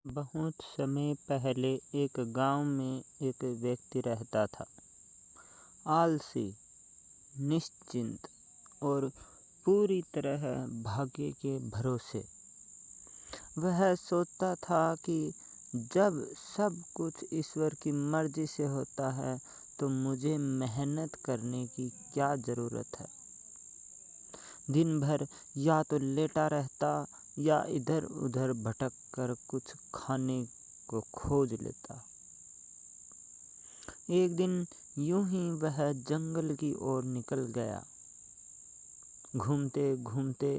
बहुत समय पहले एक गांव में एक व्यक्ति रहता था। आलसी, निश्चिंत और पूरी तरह भाग्य के भरोसे। वह सोचता था कि जब सब कुछ ईश्वर की मर्जी से होता है तो मुझे मेहनत करने की क्या ज़रूरत है। दिन भर या तो लेटा रहता या इधर उधर भटक कर कुछ खाने को खोज लेता। एक दिन यूं ही वह जंगल की ओर निकल गया। घूमते घूमते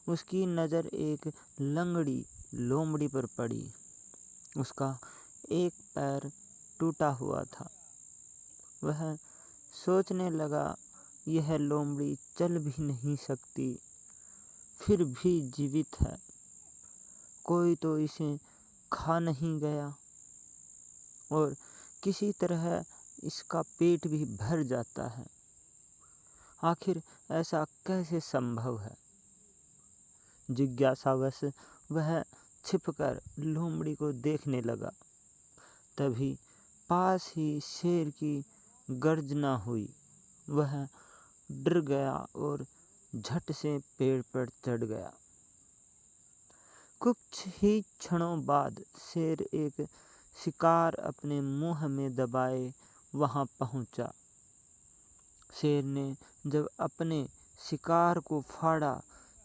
उसकी नज़र एक लंगड़ी लोमड़ी पर पड़ी। उसका एक पैर टूटा हुआ था। वह सोचने लगा, यह लोमड़ी चल भी नहीं सकती, फिर भी जीवित है। कोई तो इसे खा नहीं गया और किसी तरह इसका पेट भी भर जाता है। आखिर ऐसा कैसे संभव है? जिज्ञासावश वह छिपकर लोमड़ी को देखने लगा। तभी पास ही शेर की गर्जना हुई। वह डर गया और झट से पेड़ पर चढ़ गया। कुछ ही क्षणों बाद शेर एक शिकार अपने मुंह में दबाए वहां पहुंचा। शेर ने जब अपने शिकार को फाड़ा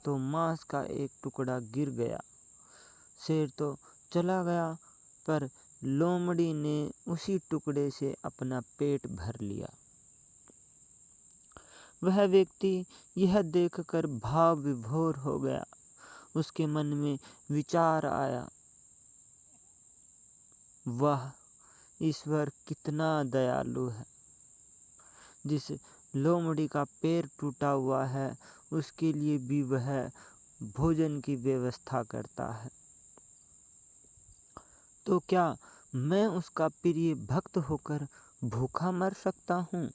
तो मांस का एक टुकड़ा गिर गया। शेर तो चला गया, पर लोमड़ी ने उसी टुकड़े से अपना पेट भर लिया। वह व्यक्ति यह देखकर भाव विभोर हो गया। उसके मन में विचार आया, वाह, ईश्वर कितना दयालु है। जिस लोमड़ी का पैर टूटा हुआ है उसके लिए भी वह भोजन की व्यवस्था करता है। तो क्या मैं उसका प्रिय भक्त होकर भूखा मर सकता हूँ?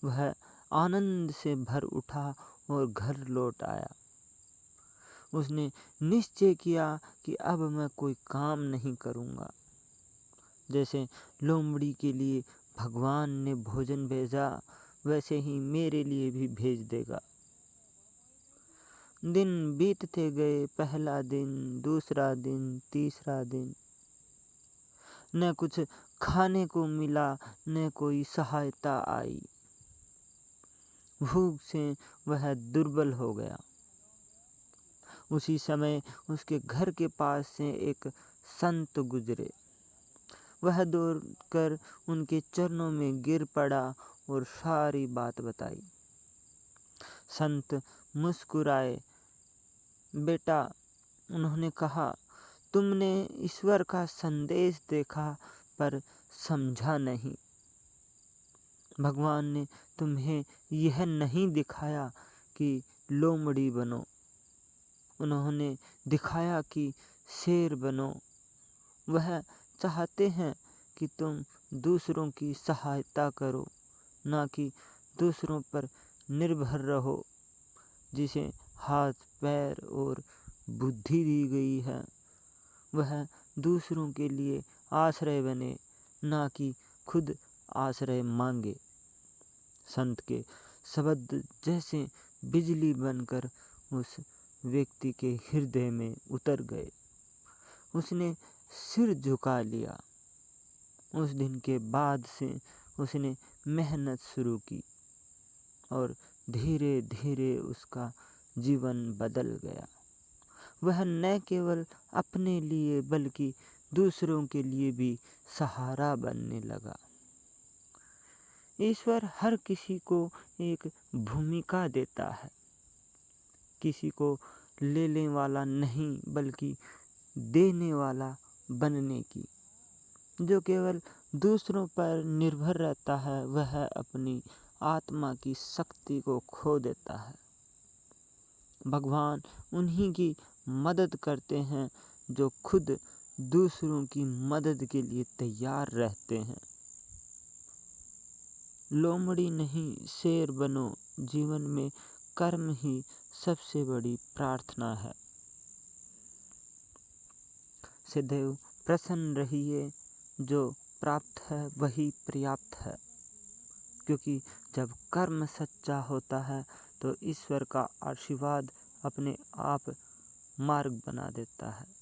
वह आनंद से भर उठा और घर लौट आया। उसने निश्चय किया कि अब मैं कोई काम नहीं करूँगा। जैसे लोमड़ी के लिए भगवान ने भोजन भेजा, वैसे ही मेरे लिए भी भेज देगा। दिन बीतते गए। पहला दिन, दूसरा दिन, तीसरा दिन। न कुछ खाने को मिला, न कोई सहायता आई। भूख से वह दुर्बल हो गया। उसी समय उसके घर के पास से एक संत गुजरे। वह दौड़कर उनके चरणों में गिर पड़ा और सारी बात बताई। संत मुस्कुराए। बेटा, उन्होंने कहा, तुमने ईश्वर का संदेश देखा पर समझा नहीं। भगवान ने तुम्हें यह नहीं दिखाया कि लोमड़ी बनो, उन्होंने दिखाया कि शेर बनो। वह चाहते हैं कि तुम दूसरों की सहायता करो, ना कि दूसरों पर निर्भर रहो। जिसे हाथ, पैर और बुद्धि दी गई है वह दूसरों के लिए आश्रय बने, ना कि खुद आश्रय मांगे। संत के शब्द जैसे बिजली बनकर उस व्यक्ति के हृदय में उतर गए। उसने सिर झुका लिया। उस दिन के बाद से उसने मेहनत शुरू की और धीरे धीरे उसका जीवन बदल गया। वह न केवल अपने लिए बल्कि दूसरों के लिए भी सहारा बनने लगा। ईश्वर हर किसी को एक भूमिका देता है, किसी को लेने वाला नहीं बल्कि देने वाला बनने की। जो केवल दूसरों पर निर्भर रहता है वह अपनी आत्मा की शक्ति को खो देता है। भगवान उन्हीं की मदद करते हैं जो खुद दूसरों की मदद के लिए तैयार रहते हैं। लोमड़ी नहीं, शेर बनो। जीवन में कर्म ही सबसे बड़ी प्रार्थना है। सदैव प्रसन्न रहिए। जो प्राप्त है वही पर्याप्त है, क्योंकि जब कर्म सच्चा होता है तो ईश्वर का आशीर्वाद अपने आप मार्ग बना देता है।